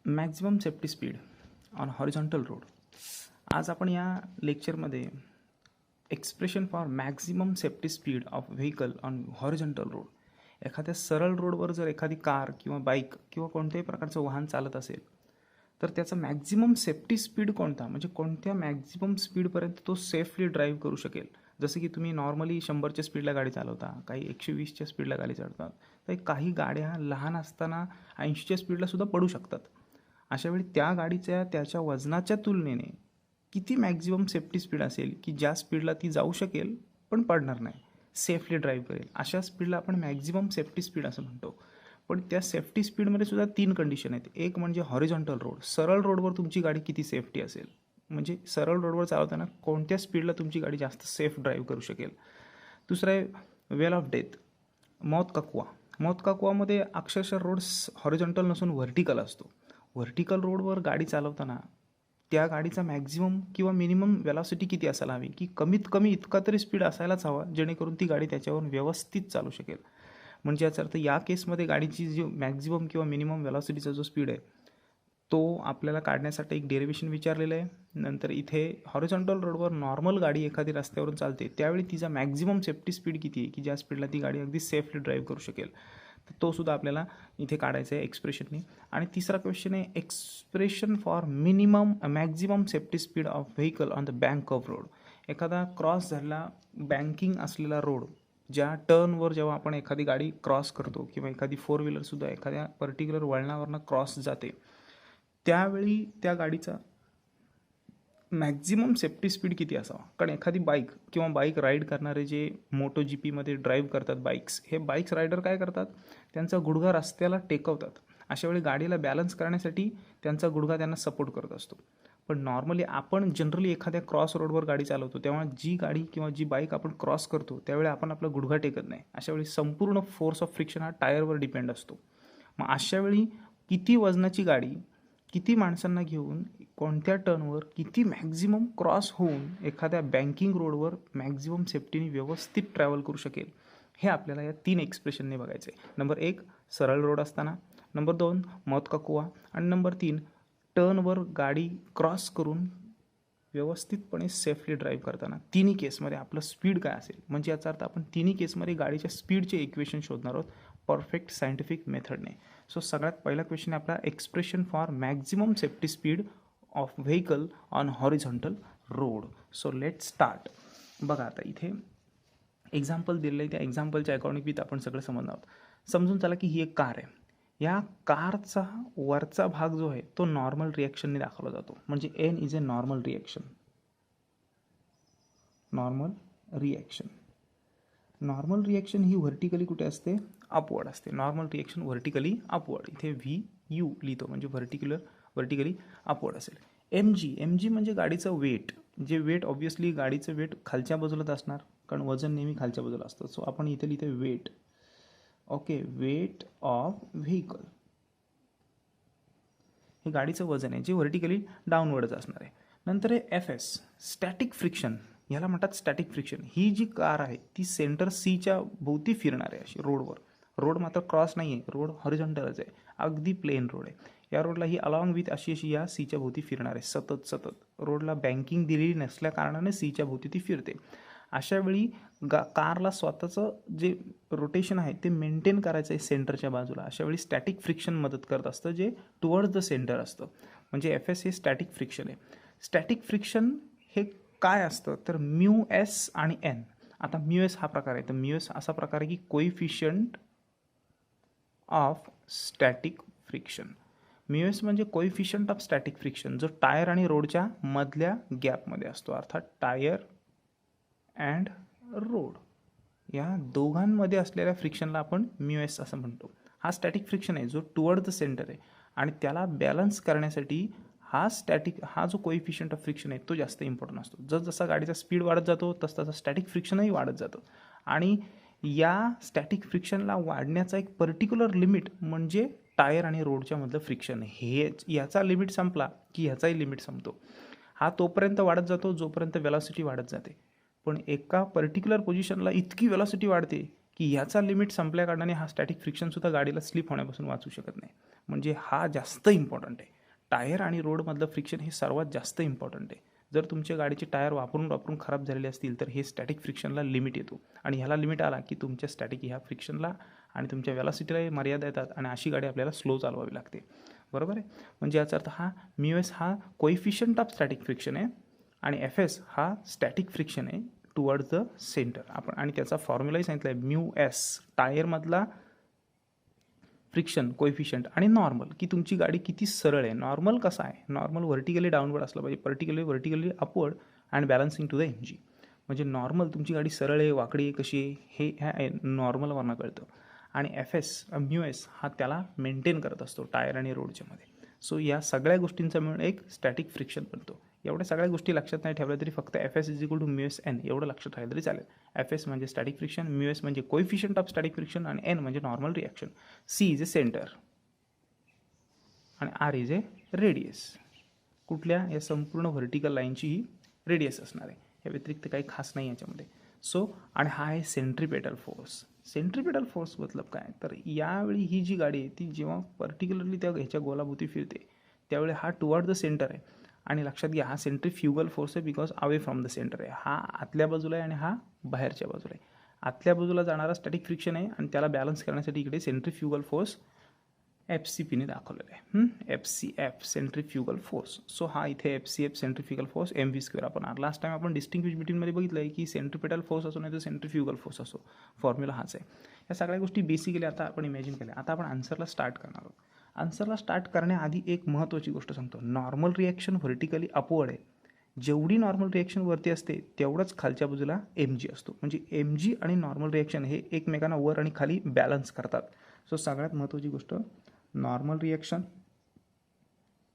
Maximum safety speed on horizontal road. आज आपण या लेक्चरमध्ये expression for maximum safety speed of vehicle on horizontal road, एखाद्या सरळ रोडवर जर एखादी कार किंवा बाईक किंवा कोणत्याही प्रकारचं वाहन चालत असेल तर त्याचा मॅक्झिमम सेफ्टी स्पीड कोणता, म्हणजे कोणत्या मॅक्झिमम स्पीडपर्यंत तो सेफली ड्राईव्ह करू शकेल. जसं की तुम्ही नॉर्मली 100च्या स्पीडला गाडी चालवता, काही 120च्या स्पीडला गाडी चालवतात, तर काही गाड्या लहान असताना 80च्या स्पीडला सुद्धा पडू शकतात. अशावेळी त्या गाडीच्या त्याच्या वजनाच्या तुलनेने किती मॅक्झिमम सेफ्टी स्पीड असेल की ज्या स्पीडला ती जाऊ शकेल पण पडणार नाही, सेफली ड्राईव्ह करेल, अशा स्पीडला आपण मॅक्झिमम सेफ्टी स्पीड असं म्हणतो. पण त्या सेफ्टी स्पीडमध्ये सुद्धा 3 कंडिशन आहेत. एक म्हणजे हॉरिझॉन्टल रोड, सरळ रोडवर तुमची गाडी किती सेफ्टी असेल, म्हणजे सरळ रोडवर चालवताना कोणत्या स्पीडला तुमची गाडी जास्त सेफ ड्राईव्ह करू शकेल. दुसरं आहे वेल ऑफ डेथ, मौत का कुआ. मौत का कुआमध्ये अक्षरशः रोड हॉरिझॉन्टल नसून व्हर्टिकल असतो. व्हर्टिकल रोडवर गाडी चालवताना त्या गाडीचा मॅक्झिमम किंवा मिनिमम वेलॉसिटी किती असायला हवी, की कमीत कमी इतका तरी स्पीड असायलाच हवा जेणेकरून ती गाडी त्याच्यावरून व्यवस्थित चालू शकेल. म्हणजे याचा अर्थ या केसमध्ये गाडीची जी मॅक्झिमम किंवा मिनिमम वेलॉसिटीचा जो स्पीड आहे तो आपल्याला काढण्यासाठी एक डेरिव्हेशन विचारलेलं आहे. नंतर इथे हॉरिझॉन्टल रोडवर नॉर्मल गाडी एखादी रस्त्यावरून चालते त्यावेळी तिचा मॅक्झिमम सेफ्टी स्पीड किती आहे की ज्या स्पीडला ती गाडी अगदी सेफली ड्राईव्ह करू शकेल, तर तो सुद्धा आपल्याला इथे काढायचा आहे एक्सप्रेशननी. आणि तिसरा क्वेश्चन आहे expression for maximum safety speed of vehicle on the bank of road. एखादा क्रॉस झालेला बँकिंग असलेला रोड, ज्या टर्नवर जेव्हा आपण एखादी गाडी क्रॉस करतो किंवा एखादी 4 व्हीलरसुद्धा एखाद्या पर्टिक्युलर वळणावरनं क्रॉस जाते त्यावेळी त्या गाडीचा मॅक्झिमम सेफ्टी स्पीड किती असावा. कारण एखादी बाईक किंवा बाईक राईड करणारे जे मोटो जी पीमध्ये ड्राईव्ह करतात बाईक्स, हे बाईक्स रायडर काय करतात, त्यांचा गुडघा रस्त्याला टेकवतात. अशावेळी गाडीला बॅलन्स करण्यासाठी त्यांचा गुडघा त्यांना सपोर्ट करत असतो. पण नॉर्मली आपण जनरली एखाद्या क्रॉस रोडवर गाडी चालवतो तेव्हा जी गाडी किंवा जी बाईक आपण क्रॉस करतो त्यावेळी आपण आपला गुडघा टेकत नाही. अशावेळी संपूर्ण फोर्स ऑफ फ्रिक्शन हा टायरवर डिपेंड असतो. मग अशावेळी किती वजनाची गाडी किती माणसांना घेऊन कोणत्या टर्नवर किती मॅक्झिमम क्रॉस होऊन एखाद्या बँकिंग रोडवर मॅक्झिमम सेफ्टीने व्यवस्थित ट्रॅव्हल करू शकेल, हे आपल्याला या 3 एक्सप्रेशनने बघायचं आहे. नंबर 1 सरळ रोड असताना, नंबर 2 मौत का कुआ, आणि नंबर 3 टर्नवर गाडी क्रॉस करून व्यवस्थितपणे सेफली ड्राईव्ह करताना. तिन्ही केसमध्ये आपलं स्पीड काय असेल, म्हणजे याचा अर्थ आपण तिन्ही केसमध्ये गाडीच्या स्पीडचे इक्वेशन शोधणार आहोत परफेक्ट सायंटिफिक मेथडने. सो सगळ्यात पहिला क्वेश्चन आहे आपला expression for maximum safety speed of vehicle on horizontal road. So let start. बघा आता इथे एक्झाम्पल दिलेलं आहे, त्या एक्झाम्पलच्या अकॉर्डिंग विथ आपण सगळं समजणार आहोत. समजून चला की ही एक कार आहे. या कारचा वरचा भाग जो आहे तो नॉर्मल रिॲक्शनने दाखवला जातो, म्हणजे N is a normal reaction. Normal reaction ही व्हर्टिकली कुठे असते, अपवर्ड असते. नॉर्मल रिॲक्शन व्हर्टिकली अपवर्ड, इथे व्ही यू लिहितो म्हणजे व्हर्टिकली अपवर्ड असेल. एम जी म्हणजे गाडीचं वेट, जे वेट ऑब्व्हियसली गाडीचं वेट खालच्या बाजूलाच असणार कारण वजन नेहमी खालच्या बाजूला असतं. सो आपण इथे लिहितो weight. Okay, weight of vehicle हे गाडीचं वजन आहे जे व्हर्टिकली डाऊनवर्डच असणार आहे. नंतर आहे एफ एस, स्टॅटिक फ्रिक्शन. याला म्हणतात स्टॅटिक फ्रिक्शन. ही जी कार आहे ती सेंटर सीच्या भोवती फिरणार आहे अशी रोडवर. रोड मात्र क्रॉस नाही आहे, रोड हॉरिझॉन्टलच आहे, अगदी प्लेन रोड आहे. या रोडला ही अलॉंग विथ अशी या सीच्या भोवती फिरणार आहे सतत. रोडला बँकिंग दिलेली नसल्या कारणाने सीच्या भोवती ती फिरते. अशावेळी कारला स्वतःचं जे रोटेशन आहे ते मेंटेन करायचं आहे सेंटरच्या बाजूला. अशावेळी स्टॅटिक फ्रिक्शन मदत करत असतं जे टुवर्ड्स द सेंटर असतं, म्हणजे एफ एस हे स्टॅटिक फ्रिक्शन आहे. स्टॅटिक फ्रिक्शन हे काय असतं तर म्यू एस आणि एन. आता म्यू एस हा प्रकार आहे, तर म्यू एस असा प्रकार आहे की coefficient of static friction. Mu S म्हणजे कोइफिशियंट ऑफ स्टॅटिक फ्रिक्शन, जो टायर आणि रोडच्या मधल्या गॅपमध्ये असतो, अर्थात टायर अँड रोड या दोघांमध्ये असलेल्या फ्रिक्शनला आपण म्यू एस असं म्हणतो. हा स्टॅटिक फ्रिक्शन आहे जो टुवर्ड द सेंटर आहे आणि त्याला बॅलन्स करण्यासाठी हा जो कोइफिशियंट ऑफ फ्रिक्शन आहे तो जास्त इम्पॉर्टंट असतो. जसजसा गाडीचा स्पीड वाढत जातो तसं स्टॅटिक फ्रिक्शनही वाढत जातं. आणि या स्टॅटिक फ्रिक्शनला वाढण्याचा एक पर्टिक्युलर लिमिट म्हणजे टायर आणि रोडच्या मधलं फ्रिक्शन. हे याचा लिमिट संपला की ह्याचाही लिमिट संपतो. हा तोपर्यंत वाढत जातो जोपर्यंत वेलॉसिटी वाढत जाते. पण एका पर्टिक्युलर पोझिशनला इतकी वेलॉसिटी वाढते की ह्याचा लिमिट संपल्या कारणाने हा स्टॅटिक फ्रिक्शनसुद्धा गाडीला स्लिप होण्यापासून वाचू शकत नाही. म्हणजे हा जास्त इम्पॉर्टंट आहे. टायर आणि रोडमधलं फ्रिक्शन हे सर्वात जास्त इम्पॉर्टंट आहे. जर तुमच्या गाडीचे टायर वापरून खराब झालेले असतील तर हे स्टॅटिक फ्रिक्शनला लिमिट येतो आणि ह्याला लिमिट आला की तुमच्या स्टॅटिक ह्या फ्रिक्शनला आणि तुमच्या वेलॉसिटीला मर्यादा येतात आणि अशी गाडी आपल्याला स्लो चालवावी लागते. बरोबर आहे. म्हणजे याचा अर्थ हा म्यू हा कोइफिशियंट ऑफ स्टॅटिक फ्रिक्शन आहे आणि एफ एस हा स्टॅटिक फ्रिक्शन आहे टुवर्ड्स द सेंटर. आपण आणि त्याचा फॉर्म्युलाही सांगितला आहे म्यू एस टायरमधला फ्रिक्शन कोएफिशियंट आणि नॉर्मल की तुमची गाडी किती सरळ आहे. नॉर्मल कसा आहे, नॉर्मल व्हर्टिकली डाऊनवर्ड असलं पाहिजे, vertically upward and balancing to the M G. म्हणजे नॉर्मल तुमची गाडी सरळ आहे वाकडी आहे कशी आहे हे ह्या नॉर्मलवरनं कळतं. आणि एफ एस म्यू एस हा त्याला मेंटेन करत असतो टायर आणि रोडच्या मध्ये. सो या सगळ्या गोष्टींचा मिळून एक स्टॅटिक फ्रिक्शन बनतो. एवढ्या सगळ्या गोष्टी लक्षात नाही ठेवल्या तरी फक्त F S is equal to mu S N एवढं लक्षात राहिलं तरी चालेल. एफ एस म्हणजे स्टॅटिक फ्रिक्शन, म्यू एस म्हणजे कोइफिशियंट ऑफ स्टॅटिक फ्रिक्शन आणि एन म्हणजे normal reaction. C is a centre आणि आर इज ए रेडियस. कुठल्या या संपूर्ण व्हर्टिकल लाईनची ही रेडियस असणार आहे. या व्यतिरिक्त काही खास नाही याच्यामध्ये. सो आणि हा आहे सेंट्रिपेटल फोर्स. सेंट्रिपेटल फोर्स मतलब काय तर यावेळी ही जी गाडी आहे ती जेव्हा पर्टिक्युलरली त्या ह्याच्या गोलाभोवती फिरते त्यावेळी हा टुवर्ड द सेंटर आहे. आणि लक्षात घ्या हा सेंट्रीफ्युगल फोर्स आहे because away from the centre आहे. हा आतल्या बाजूला आहे आणि हा बाहेरच्या बाजूला आहे. आतल्या बाजूला जाणारा स्टॅटिक फ्रिक्शन आहे आणि त्याला बॅलन्स करण्यासाठी इकडे सेंट्रीफ्युगल फोर्स FCPने दाखवलेलं आहे. FCF centrifugal force. सो हा इथे FCF सेंट्रीफ्युगल फोर्स MV² आपण लास्ट टाइम आपण डिस्टिंग्विश बिटवीनमध्ये बघितलं आहे की सेंट्रीपेटल फोर्स असो नाही तर सेंट्रीफ्युगल फोर्स असो फॉर्म्युला हाच आहे. या सगळ्या गोष्टी बेसिकली आता आपण इमॅजिन केल्या. आता आपण आन्सरला स्टार्ट करणार आहोत. आन्सरला स्टार्ट करण्याआधी एक महत्त्वाची गोष्ट सांगतो. नॉर्मल रिॲक्शन व्हर्टिकली अपवर्ड आहे. जेवढी नॉर्मल रिॲक्शन वरती असते तेवढंच खालच्या बाजूला MG असतो. म्हणजे MG आणि नॉर्मल रिॲक्शन हे एकमेकांना वर आणि खाली बॅलन्स करतात. सो सगळ्यात महत्त्वाची गोष्ट normal reaction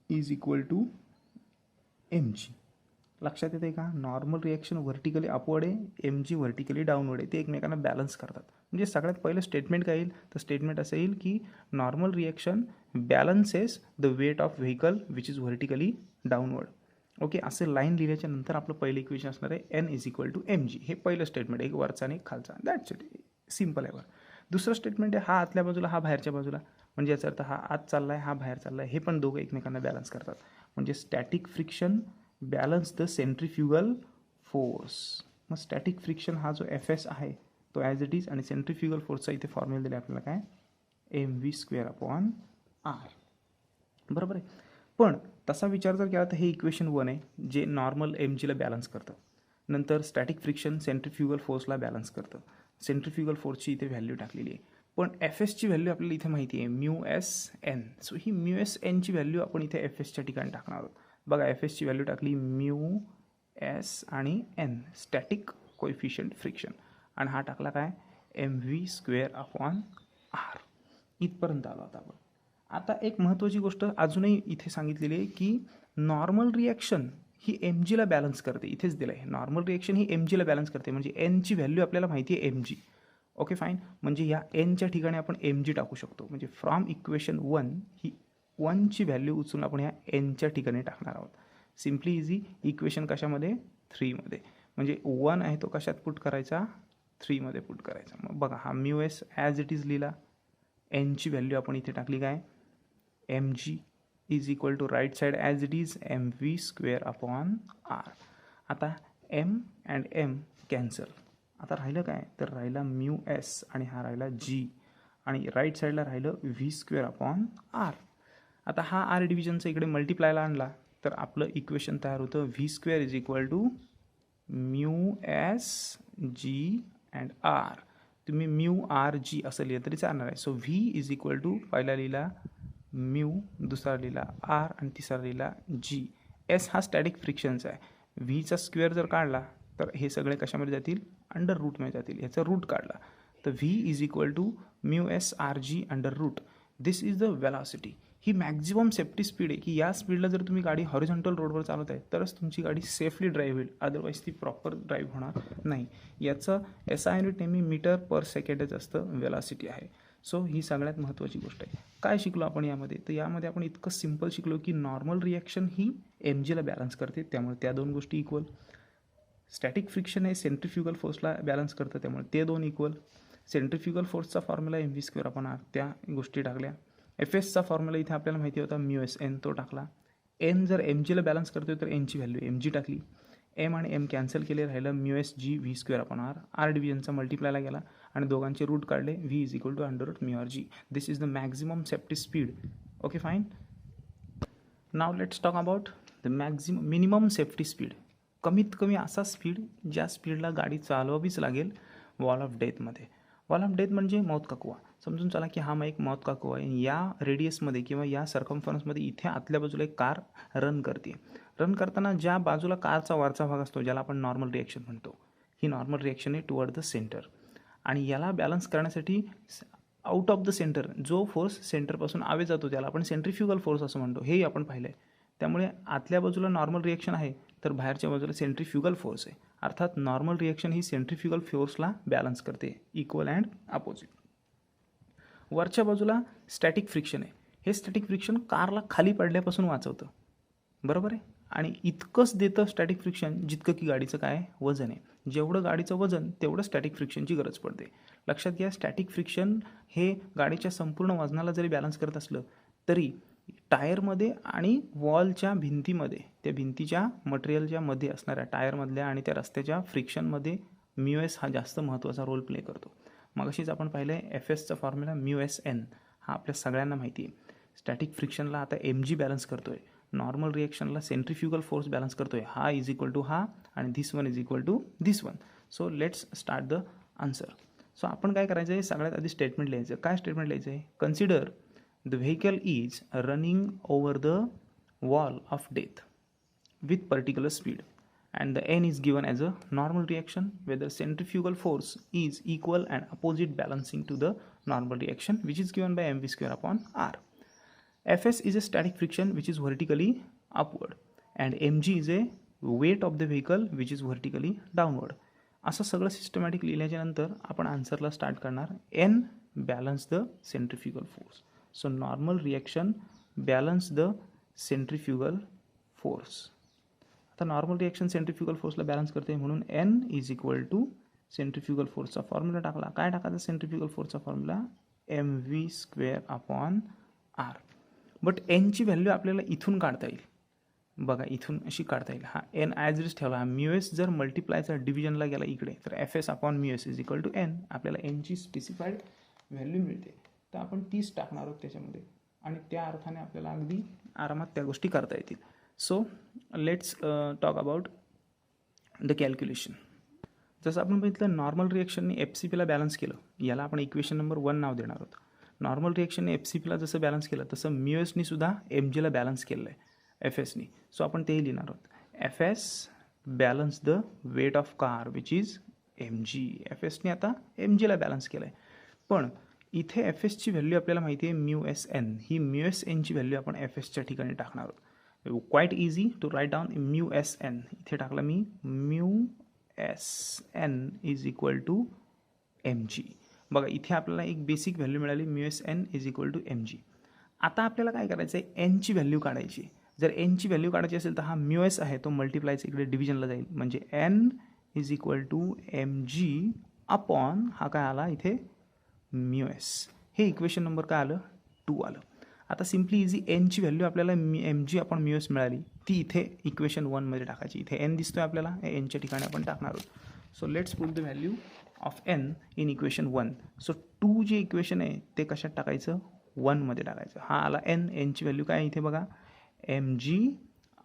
is equal to MG. लक्षात येते का. नॉर्मल रिॲक्शन व्हर्टिकली अपवर्ड आहे, MG व्हर्टिकली डाऊनवर्ड आहे. ते एकमेकांना बॅलन्स करतात. म्हणजे सगळ्यात पहिलं स्टेटमेंट काय येईल तर स्टेटमेंट असं येईल की normal reaction balances the weight of vehicle which is vertically downward. Okay. असे लाईन लिहिल्याच्या नंतर आपलं पहिलं इक्वेशन असणार आहे N is equal to MG. हे पहिलं स्टेटमेंट एक वरचा आणि एक खालचा. That's it. सिम्पल आहे. दुसरं स्टेटमेंट आहे हा आतल्या बाजूला हा बाहेरच्या बाजूला. म्हणजे याचा अर्थ हा आत चालला आहे हा बाहेर चालला आहे. हे पण दोघं एकमेकांना बॅलन्स करतात. म्हणजे static friction balance the centrifugal force. मग स्टॅटिक फ्रिक्शन हा जो FS आहे तो ॲज इट इज आणि सेंट्रीफ्युगल फोर्सचा इथे फॉर्म्युला दिला आपल्याला काय MV²/R. बरोबर आहे. पण तसा विचार जर केला तर हे इक्वेशन 1 आहे जे नॉर्मल MGला बॅलन्स करतं. नंतर स्टॅटिक फ्रिक्शन सेंट्रीफ्युगल फोर्सला बॅलन्स करतं. सेंट्रीफ्युगल फोर्सची इथे व्हॅल्यू टाकलेली आहे. पण FSची व्हॅल्यू आपल्याला इथे माहिती आहे μSN. सो ही μSNची व्हॅल्यू आपण इथे FSच्या ठिकाणी टाकणार आहोत. बघा FSची व्हॅल्यू टाकली μS आणि N स्टॅटिक कोइफिशियंट फ्रिक्शन आणि हा टाकला काय MV²/R. इथपर्यंत आलो आता आपण. आता एक महत्त्वाची गोष्ट अजूनही इथे सांगितलेली आहे की नॉर्मल रिॲक्शन ही MGला बॅलन्स करते. इथेच दिलं आहे नॉर्मल रिॲक्शन ही MGला बॅलन्स करते. म्हणजे Nची व्हॅल्यू आपल्याला माहिती आहे MG. Okay fine. म्हणजे या Nच्या ठिकाणी आपण MG टाकू शकतो. म्हणजे फ्रॉम इक्वेशन 1 ही 1ची व्हॅल्यू उचलून आपण या Nच्या ठिकाणी टाकणार आहोत. Simply easy. इक्वेशन कशामध्ये 3मध्ये. म्हणजे 1 आहे तो कशात पुट करायचा 3मध्ये पुट करायचा. मग बघा हा μS ॲज इट इज लिहिला. Nची व्हॅल्यू आपण इथे टाकली काय MG is equal to right side as it is MV²/R. आता M अँड M कॅन्सल. आता राहिलं काय तर राहिला μS आणि हा राहिला G आणि राईट साईडला राहिलं V²/R. आता हा R डिव्हिजनचा इकडे मल्टिप्लायला आणला तर आपलं इक्वेशन तयार होतं V² is equal to μS G and R. तुम्ही μRG असं लिहिलं तरी चालणार आहे. So V is equal to पहिला लिहिला म्यू, दुसरा लिहिला R आणि तिसरा लिहिला G. S हा स्टॅटिक फ्रिक्शनचा आहे. व्हीचा स्क्वेअर जर काढला तर हे सगळे कशामध्ये जातील अंडर रूटमध्ये जातील. याचा रूट काढला तर V is equal to μSRG under root. This is the velocity. ही मॅक्झिमम सेफ्टी स्पीड आहे की या स्पीडला जर तुम्ही गाडी हॉरिझॉन्टल रोडवर चालवत आहे तरच तुमची गाडी सेफली ड्राईव्ह होईल. अदरवाईज ती प्रॉपर ड्राईव्ह होणार नाही. याचं SI युनिट नेहमी मीटर पर सेकंडच असतं वेलॉसिटी आहे. सो ही सगळ्यात महत्त्वाची गोष्ट आहे. काय शिकलो आपण यामध्ये तर यामध्ये आपण इतकं सिम्पल शिकलो की नॉर्मल रिॲक्शन ही MGला बॅलन्स करते त्यामुळे त्या दोन गोष्टी इक्वल. स्टॅटिक फ्रिक्शन हे सेंट्रीफ्युगल फोर्सला बॅलन्स करतं त्यामुळे ते दोन इक्वल. सेंट्रीफ्युगल फोर्सचा फॉर्म्युला MV²/R त्या गोष्टी टाकल्या. एफ एसचा फॉर्म्युला इथे आपल्याला माहिती होता म्यू एस एन, तो टाकला. एन जर एम जीला बॅलन्स करतोय तर एनची व्हॅल्यू एम जी टाकली. एम आणि एम कॅन्सल केले, राहिलं mu S G V square upon R. R डिव्हिजनचा मल्टिप्लायला गेला आणि दोघांचे रूट काढले. V is equal to under root mu R G. This is the maximum safety speed. Okay fine. Now let's talk about the minimum safety speed. कमीत कमी असा speed ज्या स्पीडला गाडी चालवावीच लागेल वॉल ऑफ डेथमध्ये. वॉल ऑफ डेथ म्हणजे मौत का कुवा. समजून चला की हा एक मौत का कुवा आहे. या रेडियसमध्ये किंवा या सर्कम्फरन्समध्ये इथे आतल्या बाजूला एक कार रन करते. रन करताना ज्या बाजूला कारचा वरचा भाग असतो, ज्याला आपण नॉर्मल रिॲक्शन म्हणतो, ही नॉर्मल रिॲक्शन आहे टुवर्ड द सेंटर. आणि याला बॅलन्स करण्यासाठी आउट ऑफ द सेंटर जो फोर्स सेंटरपासून आवे जातो त्याला आपण सेंट्रिफ्युगल फोर्स असं म्हणतो. हेही आपण पाहिलं आहे. त्यामुळे आतल्या बाजूला नॉर्मल रिॲक्शन आहे तर बाहेरच्या बाजूला सेंट्रिफ्युगल फोर्स आहे. अर्थात नॉर्मल रिॲक्शन ही सेंट्रिफ्युगल फोर्सला बॅलन्स करते, इक्वल अँड अपोजिट. वरच्या बाजूला स्टॅटिक फ्रिक्शन आहे. हे स्टॅटिक फ्रिक्शन कारला खाली पडल्यापासून वाचवतं, बरोबर आहे. आणि इतकंच देतं स्टॅटिक फ्रिक्शन जितकं की गाडीचं काय वजन आहे. जेवढं गाडीचं वजन तेवढं स्टॅटिक फ्रिक्शनची गरज पडते. लक्षात घ्या, स्टॅटिक फ्रिक्शन हे गाडीच्या संपूर्ण वजनाला जरी बॅलन्स करत असलं तरी टायरमध्ये आणि वॉलच्या भिंतीमध्ये, त्या भिंतीच्या मटेरियलच्या मध्ये असणाऱ्या टायरमधल्या आणि त्या रस्त्याच्या फ्रिक्शनमध्ये म्यू एस हा जास्त महत्त्वाचा रोल प्ले करतो. मग अशीच आपण पाहिलं आहे एफ एसचा फॉर्म्युला म्यू एस एन हा आपल्या सगळ्यांना माहिती आहे. स्टॅटिक फ्रिक्शनला आता एम जी बॅलन्स करतो आहे, नॉर्मल रिॲक्शनला सेंट्रिफ्युगल फोर्स बॅलन्स करतो आहे. हा इज इक्वल टू हा आणि this one is equal to this one. So let's start the answer. सो आपण काय करायचं आहे, सगळ्यात आधी स्टेटमेंट लिहायचं. काय स्टेटमेंट लिहायचं आहे, consider the vehicle is running over the wall of death with particular speed and the n is given as a normal reaction where the centrifugal force is equal and opposite balancing to the normal reaction which is given by mv square upon r. Fs is a static friction which is vertically upward and mg is a weight of the vehicle which is vertically downward. असं सगळं systematic लिहिल्याच्या नंतर आपण आन्सरला start करणार. n balance the centrifugal force. So normal reaction balance the centrifugal force. आता normal reaction centrifugal फोर्सला balance करते म्हणून N is equal to centrifugal फोर्सचा फॉर्म्युला टाकला. काय टाकायचा सेंट्रिफ्युगल फोर्सचा formula, M V square upon R. But एनची व्हॅल्यू आपल्याला इथून काढता येईल. बघा इथून अशी काढता येईल. हा एन ॲज इज ठेवला. हा म्यू एस जर मल्टिप्लायचा डिव्हिजनला गेला इकडे तर F S upon mu S is equal to N. आपल्याला एनची स्पेसिफाईड व्हॅल्यू मिळते तर आपण 30 टाकणार आहोत त्याच्यामध्ये आणि त्या अर्थाने आपल्याला अगदी आरामात त्या गोष्टी करता येतील. So let's talk about the calculation. जसं आपण बघितलं नॉर्मल रिॲक्शनने एफ सी पीला बॅलन्स केलं, याला आपण इक्वेशन नंबर 1 नाव देणार आहोत. नॉर्मल रिॲक्शनने एफ सी पीला जसं बॅलन्स केलं तसं म्यू एसनी सुद्धा एम जीला बॅलन्स केलं आहे एफ एसनी. सो आपण तेही लिहिणार आहोत. F S balance the weight of car which is M G. F एसने आता एम जीला बॅलन्स केलं आहे. पण इथे एफ एसची व्हॅल्यू आपल्याला माहिती आहे म्यू एस एन. ही म्यू एस एनची व्हॅल्यू आपण एफ एसच्या ठिकाणी टाकणार आहोत. Quite easy to write down mu S N. इथे टाकला मी mu S N is equal to M G. बघा इथे आपल्याला एक बेसिक व्हॅल्यू मिळाली mu S N is equal to M G. आता आपल्याला काय करायचं आहे, एनची व्हॅल्यू काढायची. जर एनची व्हॅल्यू काढायची असेल तर हा म्यू एस आहे तो मल्टिप्लायचा इकडे डिव्हिजनला जाईल म्हणजे N is equal to M G upon हा काय आला इथे म्यू एस. हे इक्वेशन नंबर काय आलं 2 आलं. आता सिम्पली इझी एनची व्हॅल्यू आपल्याला M G upon mu S मिळाली ती इथे इक्वेशन 1मध्ये टाकायची. इथे एन दिसतोय आपल्याला, एनच्या ठिकाणी आपण टाकणार आहोत. So let's put the value of N in equation 1. So 2 जे इक्वेशन आहे ते कशात टाकायचं 1मध्ये टाकायचं. हा आला एन. एनची व्हॅल्यू काय इथे बघा M G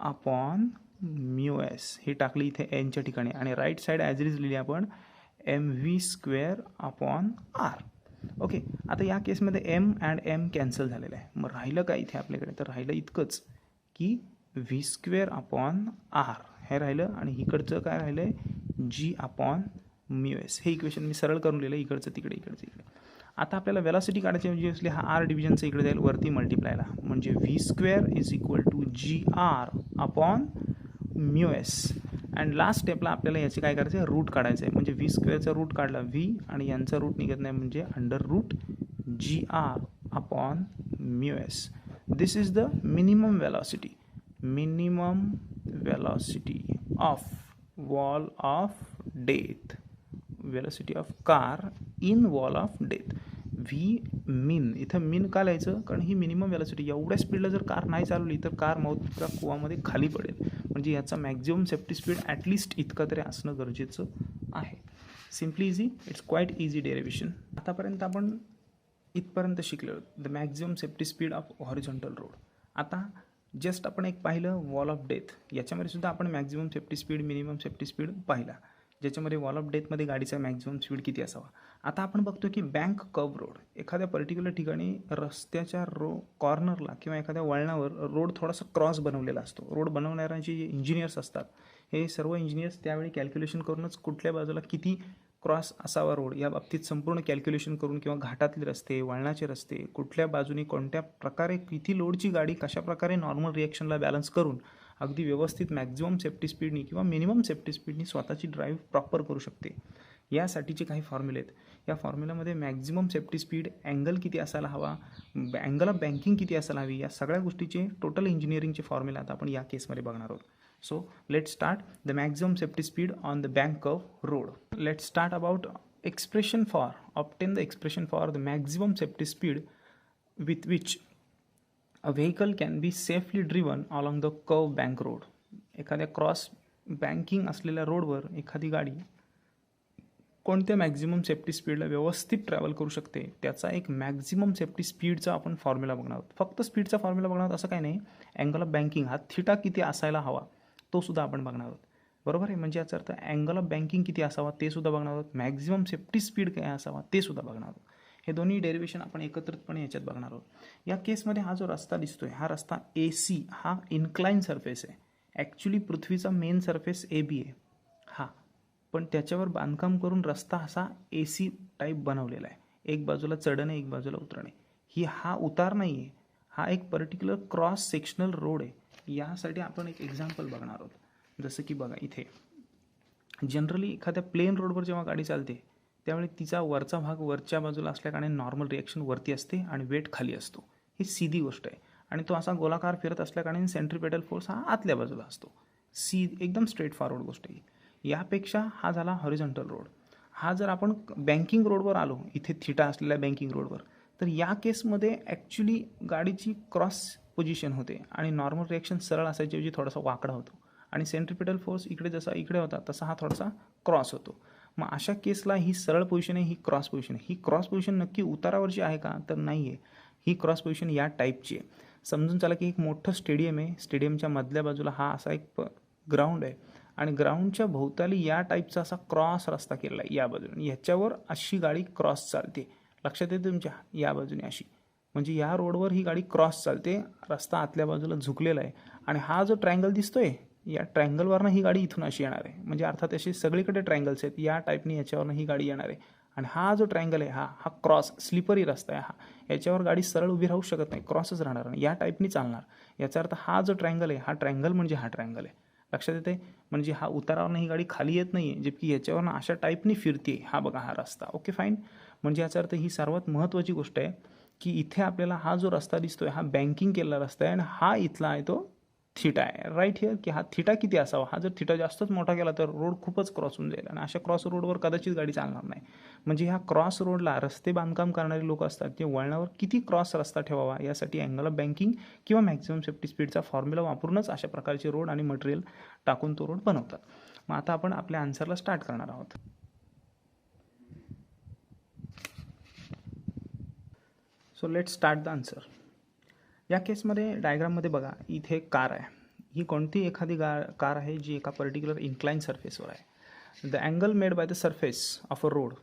upon mu S हे टाकली इथे एनच्या ठिकाणी आणि राईट साईड ॲज इज लिहिली आपण M V square upon R. Okay. आता या केसमध्ये एम अँड एम कॅन्सल झालेलं आहे. मग राहिलं काय इथे आपल्याकडे, तर राहिलं इतकंच की व्ही स्क्वेअर अपॉन आर हे राहिलं आणि इकडचं काय राहिलं आहे जी अपॉन म्यू एस. हे इक्वेशन मी सरळ करून लिहिलं इकडचं तिकडे इकडचं इकडे. आता आपल्याला वेलॉसिटी काढायची म्हणजे असली हा आर डिव्हिजनचं इकडे जाईल वरती मल्टिप्लायला म्हणजे V square is equal to G R upon mu S. And last स्टेपला आपल्याला याचे काय करायचं आहे रूट काढायचं आहे म्हणजे व्ही स्क्वेअरचा रूट काढला व्ही आणि यांचा रूट निघत नाही म्हणजे under root G R upon mu S. This is the minimum velocity of wall of death, velocity of car in wall of death. V mean. इथं मीन का लिहायचं? कारण ही मिनिमम व्हॅलोसिटी. एवढ्या स्पीडला जर कार नाही चालवली तर कार मौतच्या कुवामध्ये खाली पडेल. म्हणजे याचा मॅक्झिमम सेफ्टी स्पीड ॲटलिस्ट इतकं तरी असणं गरजेचं आहे. Simply easy, it's quite easy derivation. आतापर्यंत आपण इथपर्यंत शिकलो the maximum safety speed of horizontal road. आता जस्ट आपण एक पाहिलं वॉल ऑफ डेथ. याच्यामध्ये सुद्धा आपण maximum safety speed, minimum safety speed पाहिला, ज्याच्यामध्ये वॉल ऑफ डेथमध्ये गाडीचा मॅक्झिमम स्पीड किती असावा. आता आपण बघतो की बँक कर्व रोड, एखाद्या पर्टिक्युलर ठिकाणी रस्त्याच्या कॉर्नरला किंवा एखाद्या वळणावर रोड थोडासा क्रॉस बनवलेला असतो. रोड बनवणाऱ्यांचे जे इंजिनियर्स असतात, हे सर्व इंजिनियर्स त्यावेळी कॅल्क्युलेशन करूनच कुठल्या बाजूला किती क्रॉस असावा रोड, या बाबतीत संपूर्ण कॅल्क्युलेशन करून, किंवा घाटातले रस्ते, वळणाचे रस्ते, कुठल्या बाजूने कोणत्या प्रकारे किती लोडची गाडी कशा प्रकारे नॉर्मल रिॲक्शनला बॅलन्स करून अगदी व्यवस्थित मॅक्झिमम सेफ्टी स्पीडनी किंवा मिनिमम सेफ्टी स्पीडनी स्वतःची ड्राईव्ह प्रॉपर करू शकते. यासाठीचे काही फॉर्म्युले आहेत. या फॉर्म्युल्यामध्ये मॅक्झिमम सेफ्टी स्पीड, अँगल किती असायला हवा, अँगल ऑफ बँकिंग किती असायला हवी, या सगळ्या गोष्टीचे टोटल इंजिनिअरिंगचे फॉर्म्युला आता आपण या केसमध्ये बघणार आहोत. So let's start the maximum safety speed on the bank curve road. Let's start about obtain the expression for the maximum safety speed with which a vehicle can be safely driven along the curve bank road. एखाद्या cross banking असलेल्या रोडवर एखादी गाडी कोणत्या maximum safety स्पीडला व्यवस्थित travel करू शकते, त्याचा एक मॅक्झिमम सेफ्टी स्पीडचा आपण फॉर्म्युला बघणार आहोत. फक्त स्पीडचा फॉर्म्युला बघणार आहोत असं काही नाही. अँगल ऑफ बँकिंग हा थिटा किती असायला हवा तो सुद्धा आपण बघणार आहोत. बरोबर आहे. म्हणजे याचा अर्थ अँगल ऑफ बँकिंग किती असावा ते सुद्धा बघणार आहोत. मॅक्झिमम सेफ्टी स्पीड काय असावा ते सुद्धा बघणार आहोत. हे दोन्ही डेरिव्हेशन आपण एकत्रितपणे याच्यात बघणार आहोत. या केसमध्ये हा जो रस्ता दिसतोय, हा रस्ता AC हा इन्क्लाइन सरफेस आहे. ॲक्च्युली पृथ्वीचा मेन सरफेस AB आहे हा, पण त्याच्यावर बांधकाम करून रस्ता असा AC टाईप बनवलेला आहे. एक बाजूला चढणे, एक बाजूला उतरणे. हा उतार नाही आहे, हा एक पर्टिक्युलर क्रॉस सेक्शनल रोड आहे. यासाठी आपण एक एक्झाम्पल बघणार आहोत. जसं की बघा, इथे जनरली एखाद्या प्लेन रोडवर जेव्हा गाडी चालते त्यावेळी तिचा वरचा भाग वरच्या बाजूला असल्याकारणे नॉर्मल रिॲक्शन वरती असते आणि वेट खाली असतो. ही सीधी गोष्ट आहे. आणि तो असा गोलाकार फिरत असल्याकारणे सेंट्रिपेटल फोर्स हा आतल्या बाजूला असतो. एकदम स्ट्रेट फॉरवर्ड गोष्ट आहे. यापेक्षा हा झाला हॉरिझॉन्टल रोड. हा जर आपण बँकिंग रोडवर आलो, इथे थिटा असलेल्या बँकिंग रोडवर, तर या केसमध्ये ॲक्च्युली गाडीची क्रॉस पोझिशन होते आणि नॉर्मल रिॲक्शन सरळ असायच्याऐवजी थोडासा वाकडा होतो आणि सेंट्रिपेटल फोर्स इकडे जसा इकडे होता तसा हा थोडासा क्रॉस होतो. मग अशा केसला ही सरळ पोझिशन आहे, ही क्रॉस पोझिशन आहे. ही क्रॉस पोझिशन नक्की उतारावरची आहे का, तर नाही आहे. ही क्रॉस पोझिशन या टाईपची आहे. समजून चला की एक मोठं स्टेडियम आहे. स्टेडियमच्या मधल्या बाजूला हा असा एक ग्राउंड आहे आणि ग्राउंडच्या भोवताली या टाईपचा असा क्रॉस रस्ता केलेला आहे या बाजूने. ह्याच्यावर अशी गाडी क्रॉस चालते. लक्षात येते तुमच्या, या बाजूने अशी. म्हणजे या रोडवर ही गाडी क्रॉस चालते. रस्ता आतल्या बाजूला झुकलेला आहे आणि हा जो ट्रायंगल दिसतोय, या ट्रायंगलवरनं ही गाडी इथून अशी येणार आहे. म्हणजे अर्थात असे सगळीकडे ट्रायंगल्स आहेत. या टाईपने याच्यावरनं ही गाडी येणार आहे. आणि हा जो ट्रायंगल आहे, हा क्रॉस स्लिपरी रस्ता आहे. याच्यावर गाडी सरळ उभी राहू शकत नाही, क्रॉसच राहणार नाही, या टाईपनी चालणार. याचा अर्थ हा जो ट्रायंगल आहे, हा ट्रायंगल म्हणजे हा ट्रायंगल आहे. लक्षात येते. म्हणजे हा उतारावरनं ही गाडी खाली येत नाही आहे, जबकी याच्यावरनं अशा टाईपनी फिरते. हा बघा, हा रस्ता. Okay, fine. म्हणजे याचा अर्थ ही सर्वात महत्त्वाची गोष्ट आहे की इथे आपल्याला हा जो रस्ता दिसतोय, हा बँकिंग केलेला रस्ता आहे आणि हा इथला आहे तो थिटा आहे. Right here. की हा थिटा किती असावा. हा जर थिटा जास्तच मोठा केला तर रोड खूपच क्रॉस होऊन जाईल आणि अशा क्रॉस रोडवर कदाचित गाडी चालणार नाही. म्हणजे ह्या क्रॉस रोडला रस्ते बांधकाम करणारे लोक असतात, ते वळणावर किती क्रॉस रस्ता ठेवावा यासाठी अँगल ऑफ बँकिंग किंवा मॅक्झिमम सेफ्टी स्पीडचा फॉर्म्युला वापरूनच अशा प्रकारचे रोड आणि मटेरियल टाकून तो रोड बनवतात. मग आता आपण आपल्या आन्सरला स्टार्ट करणार आहोत. So let start the answer. या केसमध्ये डायग्राममध्ये बघा, इथे कार आहे. ही कोणती एखादी कार आहे जी एका पर्टिक्युलर इन्क्लाइन सरफेसवर आहे. The angle made by the surface of a road,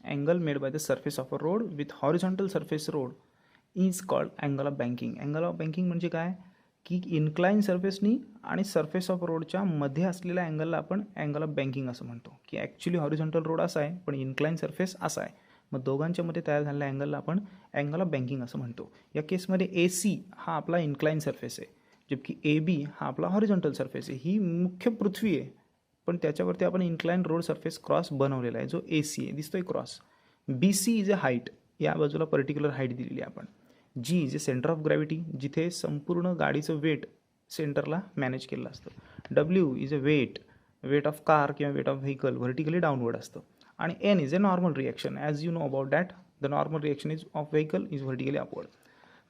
angle made by the surface of a road with horizontal surface road is called angle of banking. Angle of banking म्हणजे काय की incline सरफेसनी आणि surface of रोडच्या मध्ये असलेल्या अँगलला आपण angle of banking असं म्हणतो. की ॲक्च्युली हॉरिझॉन्टल रोड असा आहे पण इन्क्लाइन सरफेस असा आहे. मग दोघांच्या मध्ये तयार झालेल्या अँगलला आपण अँगल ऑफ बँकिंग असं म्हणतो. या केसमध्ये AC हा आपला इन्क्लाइन सरफेस आहे, जबकि AB हा आपला हॉरिझॉन्टल सरफेस आहे. ही मुख्य पृथ्वी आहे पण त्याच्यावरती आपण इन्क्लाइन रोड सरफेस क्रॉस बनवलेला आहे जो AC आहे. दिसतोय cross. BC is a height, या बाजूला पर्टिक्युलर हाईट दिलेली आहे आपण. G is a centre of gravity, जिथे संपूर्ण गाडीचं वेट सेंटरला मॅनेज केलेलं असतं. W is a weight of car किंवा weight of vehicle vertically downward असतं. आणि N is a normal reaction. As you know about that the normal reaction is of vehicle is vertically upward.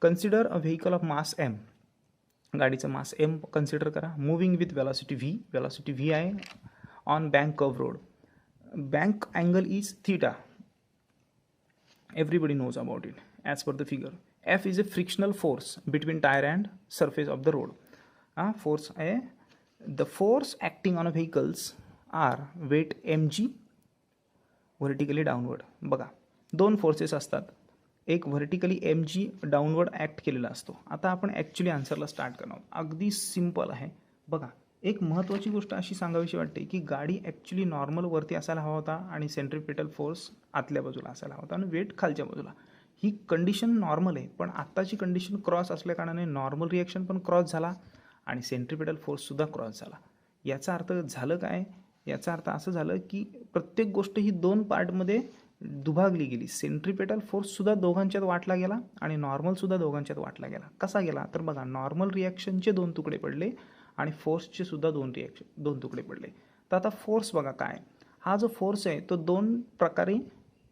Consider a vehicle of mass M. गाडीचं मास M consider करा. Moving with velocity V आहे on bank curve road. Bank angle is theta. Everybody knows about it as per the figure. F is a frictional force between tire and surface of the road. The force acting on a vehicles are weight mg vertically downward. बघा, दोन forces असतात. एक vertically mg downward act केलेला असतो. आता आपण actually आन्सरला start करणार आहोत. अगदी सिम्पल आहे. बघा, एक महत्त्वाची गोष्ट अशी सांगावीशी वाटते की गाडी ॲक्च्युली नॉर्मल वरती असायला हवा होता आणि सेंट्रिपिटल फोर्स आतल्या बाजूला असायला हवा होता आणि वेट खालच्या बाजूला. ही कंडिशन नॉर्मल आहे, पण आत्ताची कंडिशन क्रॉस असल्याकारणाने नॉर्मल रिॲक्शन पण क्रॉस झाला आणि सेंट्रिपिटल फोर्ससुद्धा क्रॉस झाला. याचा अर्थ झालं काय? याचा अर्थ असं झालं की प्रत्येक गोष्ट ही दोन पार्टमध्ये दुभागली गेली. सेंट्रिपेटल फोर्ससुद्धा दोघांच्यात वाटला गेला आणि नॉर्मलसुद्धा दोघांच्यात वाटला गेला. कसा गेला? तर बघा, नॉर्मल रिॲक्शनचे दोन तुकडे पडले आणि फोर्सचे सुद्धा दोन तुकडे पडले. तर आता फोर्स बघा काय, हा जो फोर्स आहे तो दोन प्रकारे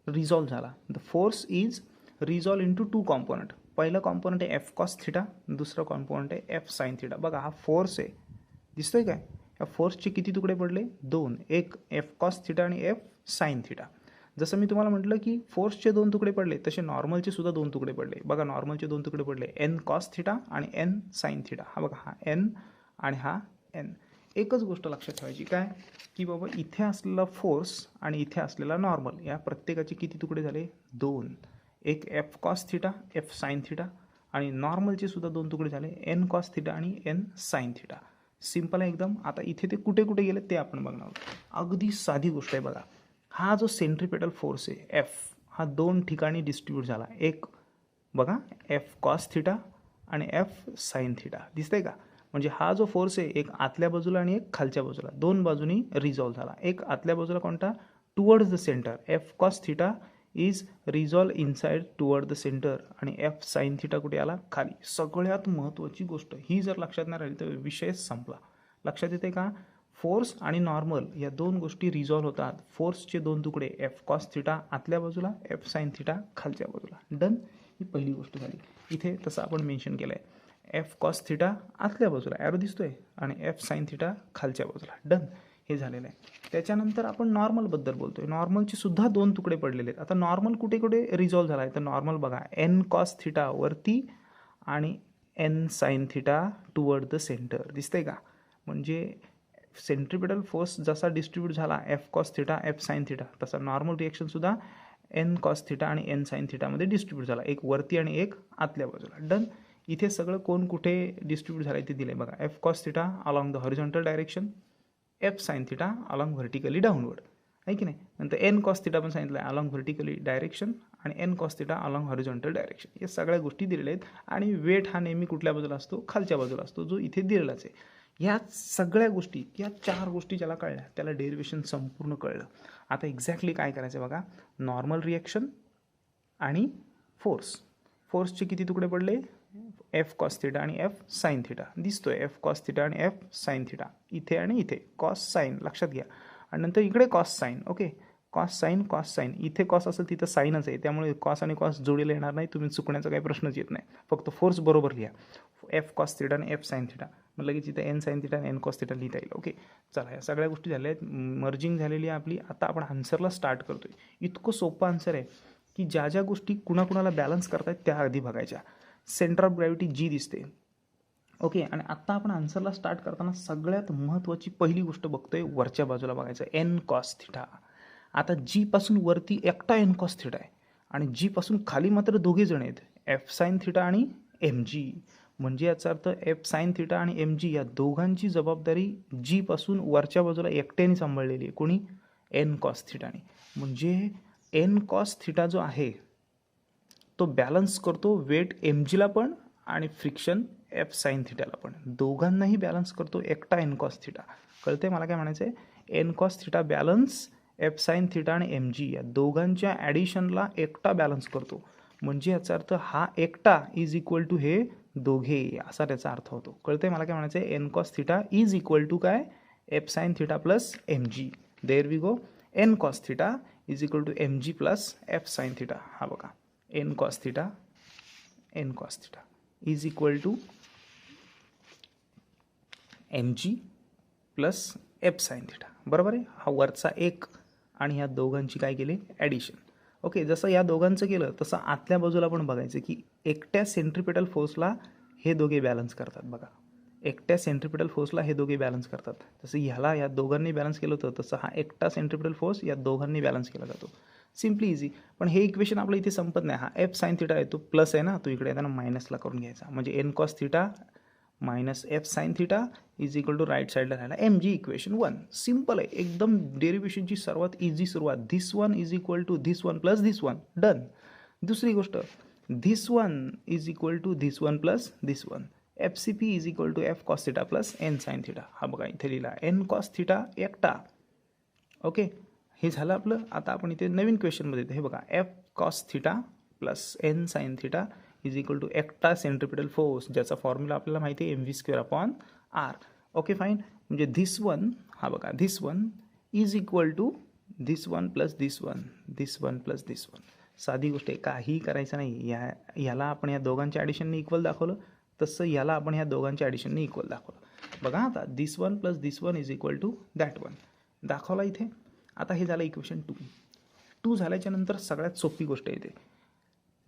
रिझॉल्व झाला. The force is resolve into two component. पहिलं कॉम्पोनंट आहे एफ कॉस थिटा, दुसरं कॉम्पोनंट आहे एफ साइन थिटा. बघा, हा फोर्स आहे, दिसतोय काय? या फोर्सचे किती तुकडे पडले? दोन. एक एफ कॉस थिटा आणि एफ साइन थिटा. जसं मी तुम्हाला म्हटलं की फोर्सचे दोन तुकडे पडले, तसे नॉर्मलचे सुद्धा दोन तुकडे पडले. बघा, नॉर्मलचे दोन तुकडे पडले, एन कॉस थिटा आणि एन साइन थिटा. हा बघा, हा एन आणि हा एन. एकच गोष्ट लक्षात ठेवायची काय, की बाबा इथे असलेला फोर्स आणि इथे असलेला नॉर्मल, या प्रत्येकाचे किती तुकडे झाले? दोन. एक F cos theta, F sine theta, आणि नॉर्मलचे सुद्धा दोन तुकडे झाले, एन कॉस थिटा आणि एन साइन थिटा. सिम्पल आहे एकदम. आता इथे ते कुठे कुठे गेले ते आपण बघणार आहोत. अगदी साधी गोष्ट आहे. बघा, हा जो सेंट्रिपेटल फोर्स आहे एफ, हा दोन ठिकाणी डिस्ट्रीब्यूट झाला. एक बघा, एफ कॉस थिटा आणि एफ साइन थिटा. दिसतंय का? म्हणजे हा जो फोर्स आहे एक आतल्या बाजूला आणि एक खालच्या बाजूला, दोन बाजूनी रिझॉल्व झाला. एक आतल्या बाजूला कोणता? Towards the centre. F cos theta is resolve inside toward the centre आणि एफ साइन थिटा कुठे आला? खाली. सगळ्यात महत्त्वाची गोष्ट ही जर लक्षात नाही राहिली तर विषयच संपला. लक्षात येते का? फोर्स आणि नॉर्मल या दोन गोष्टी रिझॉल्व होतात. फोर्सचे दोन तुकडे एफ कॉस थिटा आतल्या बाजूला, एफ साइन थिटा खालच्या बाजूला. डन. ही पहिली गोष्ट झाली. इथे तसं आपण मेन्शन केलं आहे, एफ कॉस थिटा आतल्या बाजूला ॲरो दिसतोय आणि एफ साइन थिटा खालच्या बाजूला. डन. हे झालेलं आहे. त्याच्यानंतर आपण नॉर्मलबद्दल बोलतोय. नॉर्मलचे सुद्धा दोन तुकडे पडलेले आहेत. आता नॉर्मल कुठे कुठे रिझॉल्व झाला आहे? तर नॉर्मल बघा, एन कॉस थिटा वरती आणि N sine theta toward the centre. दिसतंय का? म्हणजे सेंट्रिपेटल फोर्स जसा डिस्ट्रीब्यूट झाला F cos theta, F sine theta, तसा नॉर्मल रिएक्शनसुद्धा एन कॉस थिटा आणि एन साइन थिटामध्ये डिस्ट्रीब्यूट झाला. एक वरती आणि एक आतल्या बाजूला. डन. इथे सगळं कोण कुठे डिस्ट्रीब्यूट झालं आहे ते दिलं आहे. बघा, F cos theta along the horizontal direction, F sine theta along vertically downward, आहे की नाही? नंतर एन कॉस थिटा पण सांगितलं आहे अलॉंग व्हर्टिकली डायरेक्शन आणि N cos theta along horizontal direction. या सगळ्या गोष्टी दिलेल्या आहेत. आणि वेट हा नेहमी कुठल्या बाजूला असतो? खालच्या बाजूला असतो, जो इथे दिलेलाच आहे. या सगळ्या गोष्टी, या चार गोष्टी ज्याला कळल्या त्याला डेरिव्हेशन संपूर्ण कळलं. आता एक्झॅक्टली काय करायचं बघा, नॉर्मल रिॲक्शन आणि फोर्सचे किती तुकडे पडले? एफ कॉस थिटा आणि एफ साइन थिटा. दिसतोय एफ कॉस थिटा आणि एफ साइन थिटा, इथे आणि इथे कॉस साइन लक्षात घ्या. आणि नंतर इकडे cos sine. Okay, cos sine. इथे कॉस असेल तिथं साइनच आहे, त्यामुळे कॉस आणि कॉस जोडीला येणार नाही. तुम्ही चुकण्याचा काही प्रश्नच येत नाही. फक्त फोर्स बरोबर लिहा, एफ कॉस थिटा आणि एफ साइन थिटा. मग लगेच इथं एन साइन थिटा आणि एन कॉस थिटा लिहिता येईल. ओके, चला, या सगळ्या गोष्टी झाल्या आहेत, मर्जिंग झालेली आहे आपली. आता आपण आन्सरला स्टार्ट करतोय. इतकं सोपं आन्सर आहे की ज्या ज्या गोष्टी कुणाकुणाला बॅलन्स करतायत त्या आधी बघायच्या. सेंटर ऑफ ग्रॅव्हिटी जी दिसते. ओके, आणि आत्ता आपण आन्सरला स्टार्ट करताना सगळ्यात महत्त्वाची पहिली गोष्ट बघतोय, वरच्या बाजूला बघायचं, एन कॉस थिटा. आता जी पासून वरती एकटा एन कॉस थिटा आहे आणि जी पासून खाली मात्र दोघे जण आहेत, एफ साइन थिटा आणि एम जी. म्हणजे याचा अर्थ एफ साइन थिटा आणि एम जी या दोघांची जबाबदारी जी पासून वरच्या बाजूला एकट्याने सांभाळलेली आहे. कोणी? एन कॉस थिटाने. म्हणजे एन कॉस थिटा जो आहे तो बॅलन्स करतो वेट एम जीला पण आणि फ्रिक्शन एफ साइन थिटाला पण. दोघांनाही बॅलन्स करतो एकटा एन कॉस थिटा. कळते मला काय म्हणायचं आहे? N cos theta balance F sine theta आणि एम जी या दोघांच्या ॲडिशनला एकटा बॅलन्स करतो. म्हणजे याचा अर्थ हा एकटा इज इक्वल टू हे दोघे, असा त्याचा अर्थ होतो. कळते मला काय म्हणायचं आहे? N cos theta is equal to काय? F sine theta plus M G. There we go. N cos theta is equal to M G plus F sine theta. हा बघा N cos theta is equal to M G plus F sine theta. बरोबर आहे. हा वरचा एक आणि ह्या दोघांची काय केली ॲडिशन. ओके, जसं या दोघांचं केलं तसं आतल्या बाजूला पण बघायचं की एकट्या सेंट्रिपेटल फोर्सला हे दोघे बॅलन्स करतात. बघा एकट्या सेंट्रिपेटल फोर्सला हे दोघे बॅलन्स करतात. जसं ह्याला या दोघांनी बॅलन्स केलं होतं तसं हा एकटा सेंट्रिपेटल फोर्स या दोघांनी बॅलन्स केला जातो. Simply easy. पण हे इक्वेशन आपलं इथे संपत नाही. हा एफ साईन थिटा आहे तो प्लस आहे ना, तो इकडे येताना मायनसला करून घ्यायचा. म्हणजे N cos theta minus F sine theta is equal to right साईडला राहिला एम जी. इक्वेशन 1. सिम्पल आहे एकदम. डेरिव्हेशनची सर्वात इझी सुरुवात. This one is equal to this one plus this one. Done. दुसरी गोष्ट, this one is equal to this one plus this one. F C P is equal to F cos theta plus N sine theta. हा बघा इथे लिहिला N cos theta एकटा. Okay, हे झालं आपलं. आता आपण इथे नवीन क्वेश्चनमध्ये येतो. हे बघा F cos theta plus N sine theta is equal to एकटा सेंट्रिपेटल फोर्स, ज्याचा फॉर्म्युला आपल्याला माहिती आहे M V square upon R. Okay fine. म्हणजे धिस वन, हा बघा this one is equal to this one plus this one, this one plus this one. साधी गोष्ट आहे, काही करायचं नाही. ह्याला आपण या दोघांच्या ॲडिशनने इक्वल दाखवलं तसं याला आपण ह्या दोघांच्या ॲडिशनने इक्वल दाखवलं. बघा आता this one plus this one is equal to that one दाखवला इथे. आता हे झालं इक्वेशन 2 झाल्याच्या नंतर सगळ्यात सोपी गोष्ट येते.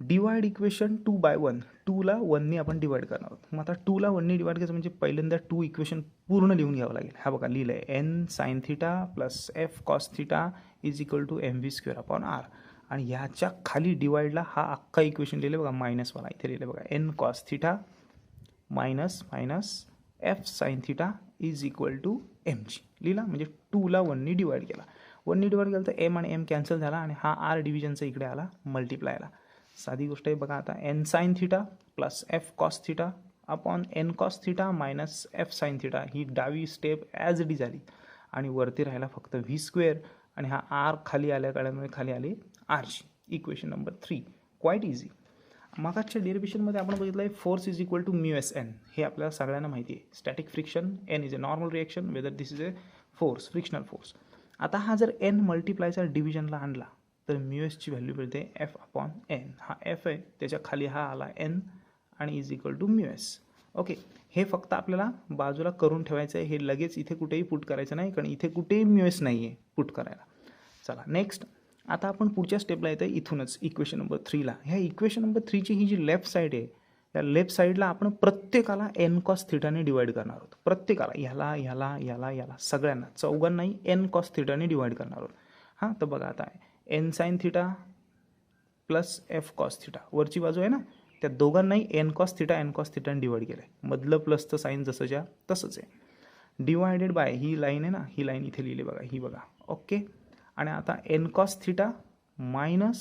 Divide equation 2/1. 2ला 1नी आपण डिवाइड करणार आहोत. मग आता 2ला 1नी डिवाइड करायचं म्हणजे पहिल्यांदा 2 इक्वेशन पूर्ण लिहून घ्यावं लागेल. हा बघा लिहिलं आहे N sine theta plus F cos theta is equal to M V square upon R. आणि ह्याच्या खाली डिवाइडला हा अख्खा इक्वेशन लिहिलं बघा मायनसवाला इथे लिहिलं बघा N cos theta minus F sine theta is equal to M G लिहिला. म्हणजे 2ला 1नी डिवाइड केला. 1नी डिवाइड केलं तर एम आणि एम कॅन्सल झाला आणि हा आर डिव्हिजनचा इकडे आला मल्टिप्लायला. साधी गोष्ट आहे. बघा आता N sine theta plus F cos theta upon N cos theta minus F sine theta. ही डावी स्टेप ॲज इट इज आली आणि वरती राहिला फक्त व्ही स्क्वेअर आणि हा आर खाली आल्या काळामध्ये खाली आले R G. Equation number 3. Quite easy. मागाच्या डेरिव्हेशनमध्ये आपण बघितलं आहे force is equal to mu S N. हे आपल्याला सगळ्यांना माहिती आहे. Static friction, N is a normal reaction, whether this is a force, frictional force. आता हा जर एन मल्टिप्लायचा डिव्हिजनला आणला तर म्यू एसची व्हॅल्यू मिळते एफ अपॉन एन. हा एफ आहे, त्याच्या खाली हा आला एन आणि is equal to mu S. Okay, हे फक्त आपल्याला बाजूला करून ठेवायचं आहे. हे लगेच इथे कुठेही पुट करायचं नाही, कारण इथे कुठेही म्यू एस नाही आहे पुट करायला. चला नेक्स्ट. आता आपण पुढच्या स्टेपला येतं इथूनच इक्वेशन नंबर 3ला. ह्या इक्वेशन नंबर 3ची ही जी लेफ्ट साईड आहे, या लेफ्ट साईडला आपण प्रत्येकाला एन कॉस थिटाने डिवाइड करणार आहोत. प्रत्येकाला ह्याला ह्याला ह्याला ह्याला सगळ्यांना चौघांनाही एन कॉस थिटाने डिवाइड करणार आहोत. हां, तर बघा आता N sine theta plus F cos theta वरची बाजू आहे ना, त्या दोघांनाही एन कॉस थिटाने डिवाइड केलं आहे. मधलं प्लसचं साईन जसंच्या तसंच आहे. डिवायडेड बाय ही लाईन आहे ना, ही लाईन इथे लिहिली बघा, ही बघा. ओके, आणि आता N cos theta minus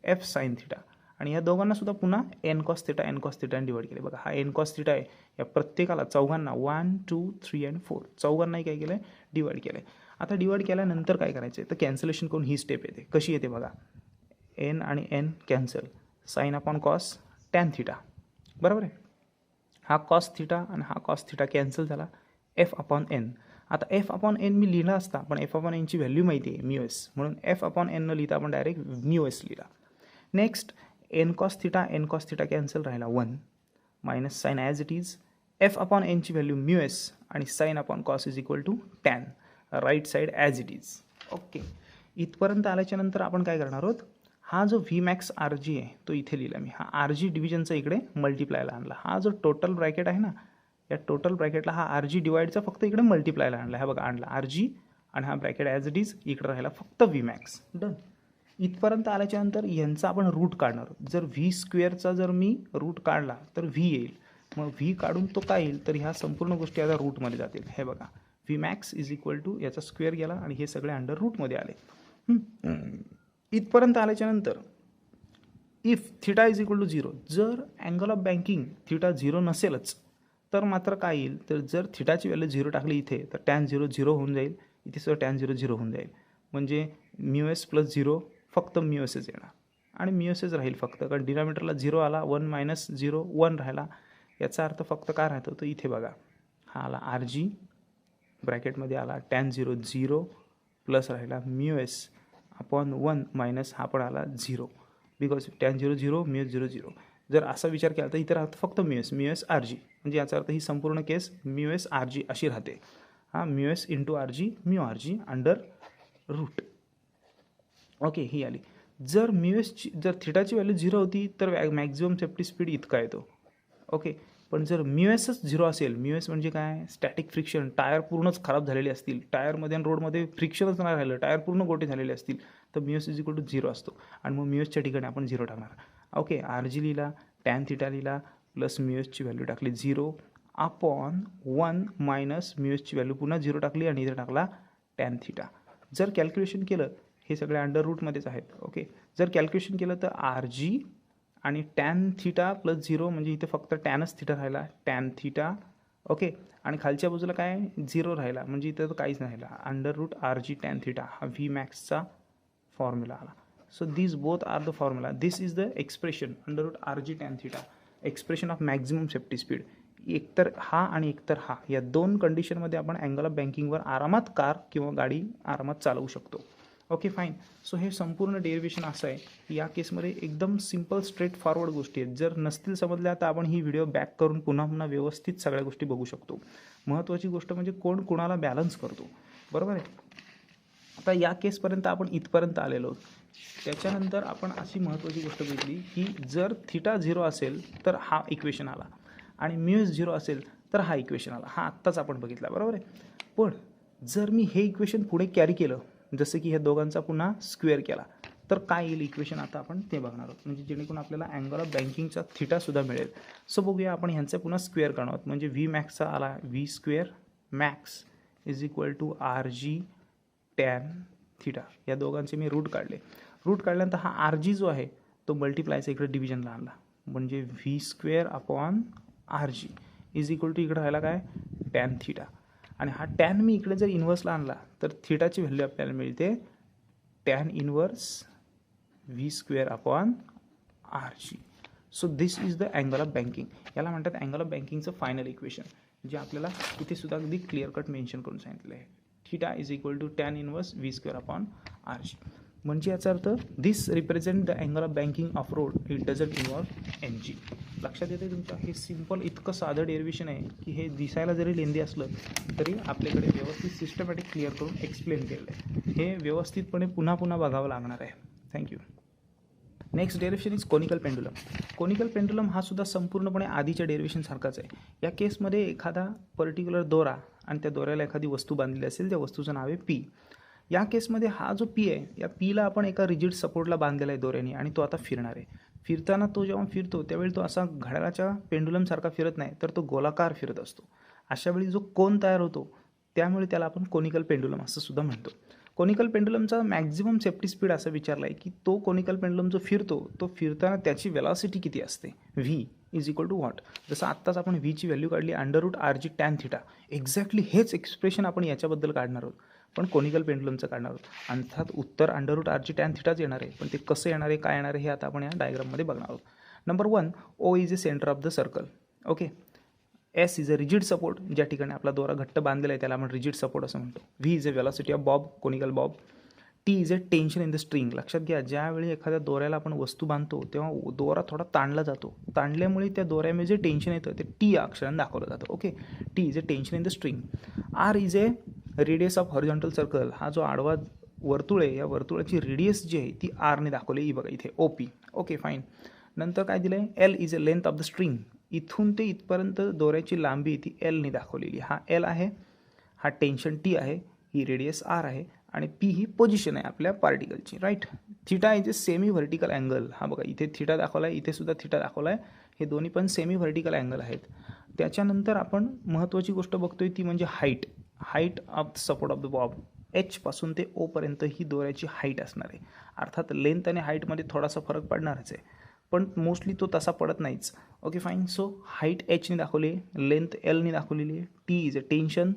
F sine theta आणि या दोघांना सुद्धा पुन्हा एन कॉस थिटाने डिवाइड केले. बघा हा एन कॉस थिटा आहे, या प्रत्येकाला चौघांना 1 2 3 आणि 4 चौघांनाही काय केलं आहे डिवाइड केलं आहे. आता डिवाइड केल्यानंतर काय करायचं आहे तर कॅन्सलेशन करून ही स्टेप येते. कशी येते बघा, एन आणि N cancel, sine upon cos tan theta. बरोबर आहे. हा कॉस थिटा आणि हा कॉस थिटा कॅन्सल झाला. F upon N. आता एफ अपॉन एन मी लिहिला असता, पण एफ अपॉन एनची व्हॅल्यू माहिती आहे म्यू एस, म्हणून एफ अपॉन एन न लिहिता आपण डायरेक्ट म्यू एस लिहिला. Next N cos theta cancel राहिला 1 minus sine as it is. F upon एनची व्हॅल्यू म्यू एस आणि sine upon cos is equal to tan. Right side as it is. Okay, इथपर्यंत आल्याच्या नंतर आपण काय करणार आहोत, हा जो व्ही मॅक्स आर जी आहे तो इथे लिहिला मी. हा आर जी डिव्हिजनचा इकडे मल्टिप्लायला आणला. हा जो टोटल ब्रॅकेट आहे ना, या टोटल ब्रॅकेटला हा आर जी डिवाइडचा फक्त इकडे मल्टिप्लायला आणला. हा बघा आणला आर जी आणि हा ब्रॅकेट ॲज इट इज इकडे राहिला फक्त व्ही मॅक्स. डन. इथपर्यंत आल्याच्यानंतर यांचा आपण रूट काढणार आहोत. जर व्ही स्क्वेअरचा जर मी रूट काढला तर व्ही येईल. मग व्ही काढून तो काय येईल तर ह्या संपूर्ण गोष्टी आता रूटमध्ये जातील. हे बघा V max is equal to याचा स्क्वेअर गेला आणि हे सगळे अंडर रूटमध्ये आले. इथपर्यंत आल्याच्यानंतर if theta is equal to 0, जर अँगल ऑफ बँकिंग थिटा 0 नसेलच तर मात्र काय येईल तर जर थिटाची व्हॅल्यू 0 टाकली इथे तर टॅन 0 0 होऊन जाईल. इथे सुद्धा टॅन 0 0 होऊन जाईल. म्हणजे म्यू एस प्लस 0 फक्त म्यू एसच येणार आणि म्यू एसच राहील फक्त, कारण डिनॉमिनेटरला 0 आला, 1 मायनस 0 1 राहिला. याचा अर्थ फक्त काय राहतो तर इथे बघा हा आला आर जी ब्रॅकेटमध्ये आला टॅन 0 0 प्लस राहिला म्यू एस अपॉन 1 मायनस हा पण आला 0 बिकॉज टॅन 0 0 म्यू 0 0. जर असा विचार केला तर इथे राहतं फक्त म्यू एस आर जी, म्हणजे याचा अर्थ ही संपूर्ण case mu S R G अशी राहते. हां, mu S into R G mu R G under root. Okay, ही आली. जर म्यू एसची जर थिटाची व्हॅल्यू 0 होती तर मॅक्झिमम सेफ्टी स्पीड इतका येतो. ओके, पण जर म्यू एसच 0 असेल, म्यू एस म्हणजे काय, स्टॅटिक फ्रिक्शन, टायर पूर्णच खराब झालेले असतील, टायरमध्ये आणि रोडमध्ये फ्रिक्शनच नाही राहिलं, टायर पूर्ण गोटे झालेले असतील, तर mu S is equal to 0 असतो. आणि मग म्यू एसच्या ठिकाणी आपण 0 टाकणार. ओके, आर जी लिहिला, टॅन थिटा लिहिला, प्लस म्यू एसची व्हॅल्यू टाकली 0 अपॉन 1 मायनस म्यू एसची व्हॅल्यू पुन्हा 0 टाकली आणि इथे टाकला टॅन थिटा. जर कॅल्क्युलेशन केलं, हे सगळे अंडर रूटमध्येच आहेत. ओके, जर कॅल्क्युलेशन केलं तर आर जी आणि टॅन थिटा प्लस 0 म्हणजे इथे फक्त टॅनच थिटा राहिला, टॅन थिटा. ओके, आणि खालच्या बाजूला काय 0 राहिला, म्हणजे इथं तर काहीच नाही राहिला. Under root R G tan theta हा व्ही मॅक्सचा फॉर्म्युला आला. So this both are the formula. This is the expression under root R G tan theta, expression of maximum safety speed. एकतर हा आणि एकतर हा, या दोन कंडिशनमध्ये आपण अँगल ऑफ बँकिंगवर आरामात कार किंवा गाडी आरामात चालवू शकतो. Okay, fine. सो हे संपूर्ण डेरिव्हेशन असं आहे की या केसमध्ये एकदम सिम्पल स्ट्रेट फॉरवर्ड गोष्टी आहेत. जर नसतील समजल्या तर आपण ही व्हिडिओ बॅक करून पुन्हा पुन्हा व्यवस्थित सगळ्या गोष्टी बघू शकतो. महत्त्वाची गोष्ट म्हणजे कोण कोणाला बॅलन्स करतो, बरोबर आहे. आता या केसपर्यंत आपण इथपर्यंत आलेलो आहोत. त्याच्यानंतर आपण अशी महत्त्वाची गोष्ट बघितली की जर थिटा 0 असेल तर हा इक्वेशन आला आणि म्यू एस 0 असेल तर हा इक्वेशन आला. हा आत्ताच आपण बघितला, बरोबर आहे. पण जर मी हे इक्वेशन पुढे कॅरी केलं, जसं की ह्या दोघांचा पुन्हा स्क्वेअर केला, तर काय येईल इक्वेशन, आता आपण ते बघणार आहोत. म्हणजे जेणेकरून आपल्याला अँगल ऑफ बँकिंगचा थिटासुद्धा मिळेल. सो बघूया, आपण ह्यांचा पुन्हा स्क्वेअर करणार आहोत. म्हणजे व्ही मॅक्सचा आला V square max is equal to R G tan theta. या दोघांचे मी रूट काढले. रूट काढल्यानंतर हा आर जी जो आहे तो मल्टिप्लायचा इकडे डिव्हिजनला आणला, म्हणजे V square upon R G is equal to इकडे राहिला काय टॅन थिटा. आणि हा टॅन मी इकडे जर इन्व्हर्सला आणला तर थिटाची व्हॅल्यू आपल्याला मिळते tan inverse V square upon R G. So this is the angle of banking. याला म्हणतात अँगल ऑफ बँकिंगचं फायनल इक्वेशन, जे आपल्याला इथे सुद्धा अगदी क्लिअर कट मेन्शन करून सांगितलं आहे. Theta is equal to tan inverse V square upon R G. म्हणजे याचा अर्थ this represent the angle of banking of road, it doesn't involve N G. लक्षात येते तुमच्या, हे सिम्पल इतकं साधं डेरिव्हेशन आहे की हे दिसायला जरी लेंदी असलं तरी आपल्याकडे व्यवस्थित सिस्टमॅटिक क्लिअर करून एक्सप्लेन केलं आहे. हे व्यवस्थितपणे पुन्हा पुन्हा बघावं लागणार आहे. Thank you. Next derivation is conical pendulum. Conical pendulum हा सुद्धा संपूर्णपणे आधीच्या डेरिव्हेशन सारखाच आहे. या केसमध्ये एखादा पर्टिक्युलर दोरा आणि त्या दोऱ्याला एखादी वस्तू बांधलेली असेल, त्या वस्तूचं नाव आहे पी. या केसमध्ये हा जो पी आहे, या पीला आपण एका रिजिड सपोर्टला बांधलेला आहे दोऱ्याने आणि तो आता फिरणार आहे. फिरताना तो जेव्हा फिरतो त्यावेळी तो असा घड्याळाच्या पेंडुलमसारखा फिरत नाही, तर तो गोलाकार फिरत असतो. अशावेळी जो कोन तयार होतो त्यामुळे त्याला आपण कोनिकल पेंडुलम असं सुद्धा म्हणतो. कोनिकल पेंडुलमचा मॅक्झिमम सेफ्टी स्पीड असं विचारला आहे की तो कोनिकल पेंडुलम जो फिरतो तो फिरताना त्याची वेलॉसिटी किती असते, V is equal to what. जसं आत्ताच आपण व्हीची व्हॅल्यू काढली under root R G tan theta, exactly हेच एक्सप्रेशन आपण याच्याबद्दल काढणार आहोत, पण कोनिकल पेंडुलमचं काढणार आहोत. अर्थात उत्तर under root R G tan थिटाच येणार आहे, पण ते कसं येणार आहे, काय येणार आहे, हे आता आपण या डायग्राममध्ये बघणार आहोत. Number 1, O is a centre of the circle. Okay, S is a rigid support, ज्या ठिकाणी आपला दोरा घट्ट बांधलेला आहे त्याला आपण रिजिड सपोर्ट असं म्हणतो. V is a velocity of Bob, conical Bob. T is a tension in the string. लक्षात घ्या, ज्यावेळी एखाद्या दोऱ्याला आपण वस्तू बांधतो तेव्हा दोरा थोडा ताणला जातो, ताणल्यामुळे त्या दोऱ्यामध्ये जे टेन्शन येतं ते टी अक्षराने दाखवलं जातं. Okay, T is a tension in the string. R is a radius of horizontal circle. हा जो आडवा वर्तुळ आहे, या वर्तुळाची रेडियस जी आहे ती आरने दाखवली, ही बघा इथे ओ पी. Okay, fine. नंतर काय दिलं आहे, L is a length of the string. इथून ते इथपर्यंत दोऱ्याची लांबी ती एलने दाखवलेली. हा एल आहे, हा टेन्शन टी आहे, ही रेडियस आर आहे आणि पी ही पोझिशन आहे आपल्या पार्टिकलची, right. Theta is a semi vertical angle. हा बघा इथे थिटा दाखवला आहे, इथे सुद्धा थिटा दाखवला आहे, हे दोन्ही पण सेमी व्हर्टिकल अँगल आहेत. त्याच्यानंतर आपण महत्त्वाची गोष्ट बघतोय ती म्हणजे height. Height of support of the Bob, H पासून ते ओपर्यंत ही दोऱ्याची हाईट असणार आहे. अर्थात लेंथ आणि हाईटमध्ये थोडासा फरक पडणारच आहे, पण मोस्टली तो तसा पडत नाहीच. Okay, fine. सो हाईट एचने दाखवली, लेंथ एलने दाखवलेली आहे, टी इज अ टेन्शन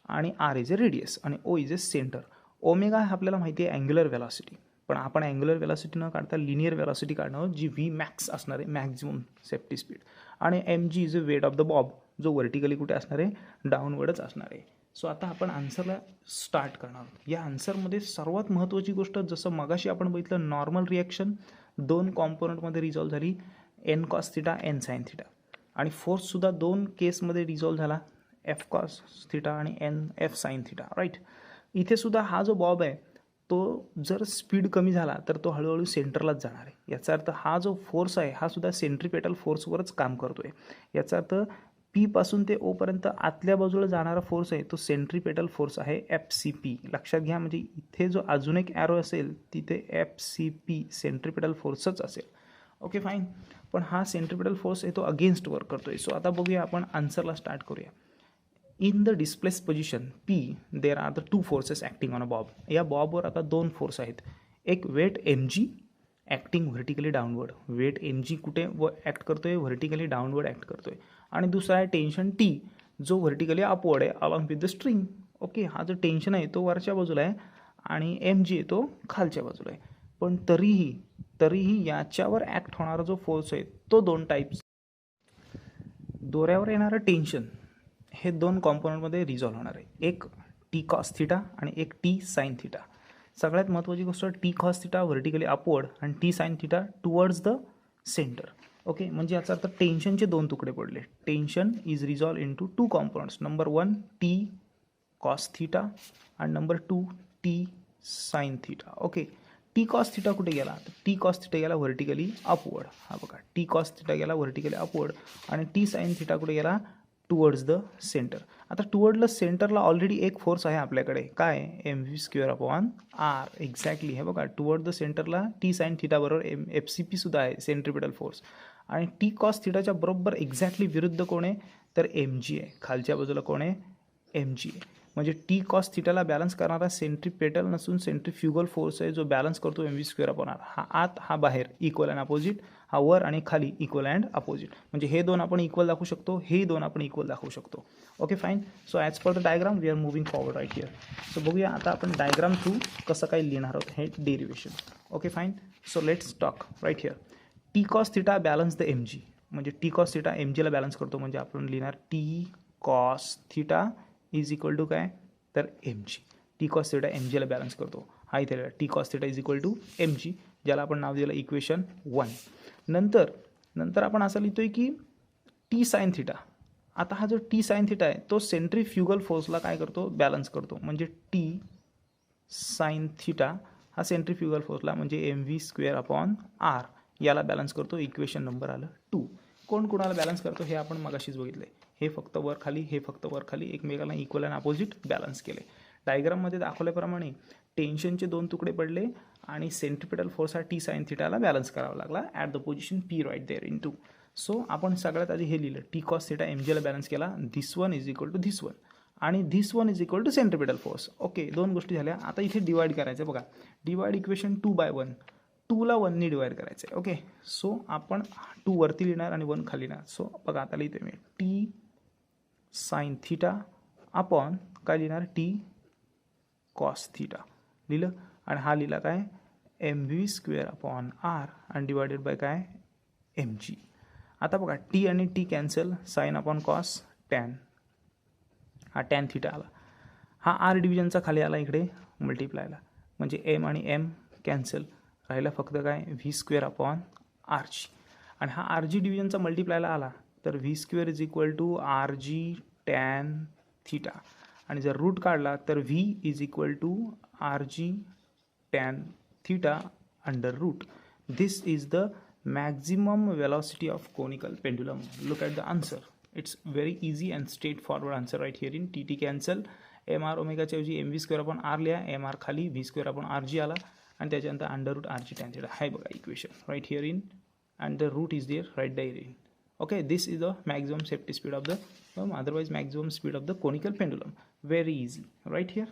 आणि आर इज अ रेडियस आणि O is a centre. Omega आपल्याला माहिती आहे अँग्युलर वेलॉसिटी, पण आपण अँग्युलर वेलॉसिटी न काढता लिनियर वेलॉसिटी काढणार, जी व्ही मॅक्स असणार आहे, मॅक्झिमम सेफ्टी स्पीड. आणि M G is a weight of the bob, जो व्हर्टिकली कुठे असणार आहे, डाऊनवर्डच असणार आहे. सो आता आपण आन्सरला स्टार्ट करणार आहोत. या आन्सरमध्ये सर्वात महत्त्वाची गोष्ट, जसं मगाशी आपण बघितलं नॉर्मल रिॲक्शन 2 कॉम्पोनंटमध्ये रिझॉल्व्ह झाली, N cos theta N sine theta, आणि फोर्ससुद्धा 2 केसमध्ये रिझॉल्व्ह झाला, एफ कॉस थिटा आणि N F sine theta. Right. इथे सुद्धा हा जो बॉब आहे तो जर स्पीड कमी झाला तर तो हळूहळू सेंटरलाच जाणार आहे. याचा अर्थ हा जो फोर्स आहे हा सुद्धा सेंट्रिपेटल फोर्सवरच काम करतो आहे. याचा अर्थ पी पासून ते ओपर्यंत आतल्या बाजूला जाणारा फोर्स आहे तो सेंट्रिपेटल फोर्स आहे FCP. लक्षात घ्या, म्हणजे इथे जो अजून एक ॲरो असेल तिथे FCP सेंट्रिपेटल फोर्सच असेल. Okay fine. पण हा सेंट्रिपेटल फोर्स आहे तो अगेन्स्ट वर्क करतोय. सो आता बघूया, आपण आन्सरला स्टार्ट करूया. In the displace position P there are the 2 forces acting on a bob. या बॉबवर आता 2 फोर्स आहेत. एक weight mg acting vertically downward. Weight mg कुठे ॲक्ट करतोय, व्हर्टिकली डाऊनवर्ड ॲक्ट करतोय. आणि दुसरा आहे टेन्शन T जो व्हर्टिकली अपवर्ड आहे along with the string. Okay, हा जो टेन्शन आहे तो वरच्या बाजूला आहे आणि mg आहे तो खालच्या बाजूला आहे. पण तरीही याच्यावर ॲक्ट होणारा जो फोर्स आहे तो 2 टाईप्स. दोऱ्यावर येणारं टेन्शन हे 2 कॉम्पोनंटमध्ये रिझॉल्व्ह होणार आहे. एक टी कॉस थिटा आणि एक टी साइन थिटा. सगळ्यात महत्त्वाची गोष्ट, T cos theta vertically upward आणि T sine theta towards the centre. Okay, म्हणजे याचा अर्थ टेन्शनचे 2 तुकडे पडले. Tension is resolve into 2 components. Number 1 T cos theta आणि number 2 T sine theta. Okay, T cos theta कुठे गेला, तर टी कॉस थिटा गेला व्हर्टिकली अपवर्ड. हा बघा, टी कॉस थिटा गेला व्हर्टिकली अपवर्ड आणि टी साइन थिटा कुठे गेला, टुवर्ड्स द सेंटर. आता टुवर्ड द सेंटरला ऑलरेडी एक फोर्स आहे आपल्याकडे, काय, mv²/r. एक्झॅक्टली, हे बघा, टुवर्ड द सेंटरला टी साइन थिटा बरोबर FCP सुद्धा आहे, सेंट्रिपेटल फोर्स. आणि टी कॉस थिटाच्या बरोबर एक्झॅक्टली विरुद्ध कोण आहे, तर mg आहे. खालच्या बाजूला कोण आहे, mg आहे. म्हणजे टी कॉस थिटाला बॅलन्स करणारा सेंट्रिपेटल नसून सेंट्रिफ्युगल फोर्स आहे जो बॅलन्स करतो mv²/r. हा आत, हा बाहेर, इक्वल अँड अपोजिट. हा वर आणि खाली, इक्वल अँड अपोजिट. म्हणजे हे 2 आपण इक्वल दाखवू शकतो, हे 2 आपण इक्वल दाखवू शकतो. Okay fine. So as per the diagram we are moving forward right here. So बघूया आता आपण डायग्राम थ्रू कसं काय लिहिणार आहोत हे derivation. Okay fine. So let's talk right here. T cos theta balance the mg. म्हणजे टी कॉस थिटा mgला बॅलन्स करतो, म्हणजे आपण लिहिणार T cos theta is equal to काय, तर mg. टी कॉस थिटा mgला बॅलन्स करतो. हा इथे T cos theta is equal to mg, ज्याला आपण नाव दिलं इक्वेशन 1. नंतर आपण असं लिहितोय की टी साइन थिटा. आता हा जो टी साइन थिटा आहे तो सेंट्रिफ्युगल फोर्सला काय करतो, बॅलन्स करतो. म्हणजे टी साइन थिटा हा सेंट्रिफ्युगल फोर्सला म्हणजे mv²/r याला बॅलन्स करतो. इक्वेशन नंबर आलं 2. कोण कोणाला बॅलन्स करतो हे आपण मगाशीच बघितलं आहे. हे फक्त वर खाली, हे फक्त वर खाली, एकमेकाला इक्वल अँड अपोजिट बॅलन्स केले. डायग्राममध्ये दाखवल्याप्रमाणे टेन्शनचे 2 तुकडे पडले आणि सेंट्रिपेटल फोर्स हा टी साइन थिटाला बॅलन्स करावा लागला at the position P right there in two. So आपण सगळ्यात आधी हे लिहिलं, टी कॉस थिटा mgला बॅलन्स केला, this one is equal to this one आणि this one is equal to centripetal force. Okay, 2 गोष्टी झाल्या. आता इथे डिवाइड करायचं. बघा, डिवाइड इक्वेशन 2/1. 2ला 1ने डिवाइड करायचं आहे. ओके, सो आपण 2 वरती लिहिणार आणि 1 खाली लिहिणार. सो बघा, आता लिहितो मी टी साइन थिटा अपॉन काय लिहिणार, टी कॉस थिटा लिहिलं. आणि हा लिहिला काय, mv²/r आणि डिवायडेड बाय काय, mg. आता बघा, टी आणि T cancel, sine upon cos, tan. हा टॅन थिटा आला. हा आर डिव्हिजनचा खाली आला इकडे मल्टिप्लायला, म्हणजे एम आणि एम कॅन्सल, राहिला फक्त काय, v²/rg. आणि हा rg डिव्हिजनचा मल्टिप्लायला आला तर v² is equal to rg tan theta. आणि जर रूट काढला तर v is equal to rg tan theta under root. This is the maximum velocity of conical pendulum. Look at the answer. It's very easy and straightforward answer right here in TT cancel. mr ओमेगाच्या ऐवजी mv²/r लिहा, mr खाली v²/rg आला आणि त्याच्यानंतर under root rg tan theta. हाय बघा equation right here in and the root is there right there in. Okay, this is the maximum safety speed of the otherwise maximum speed of the conical pendulum. Very easy right here.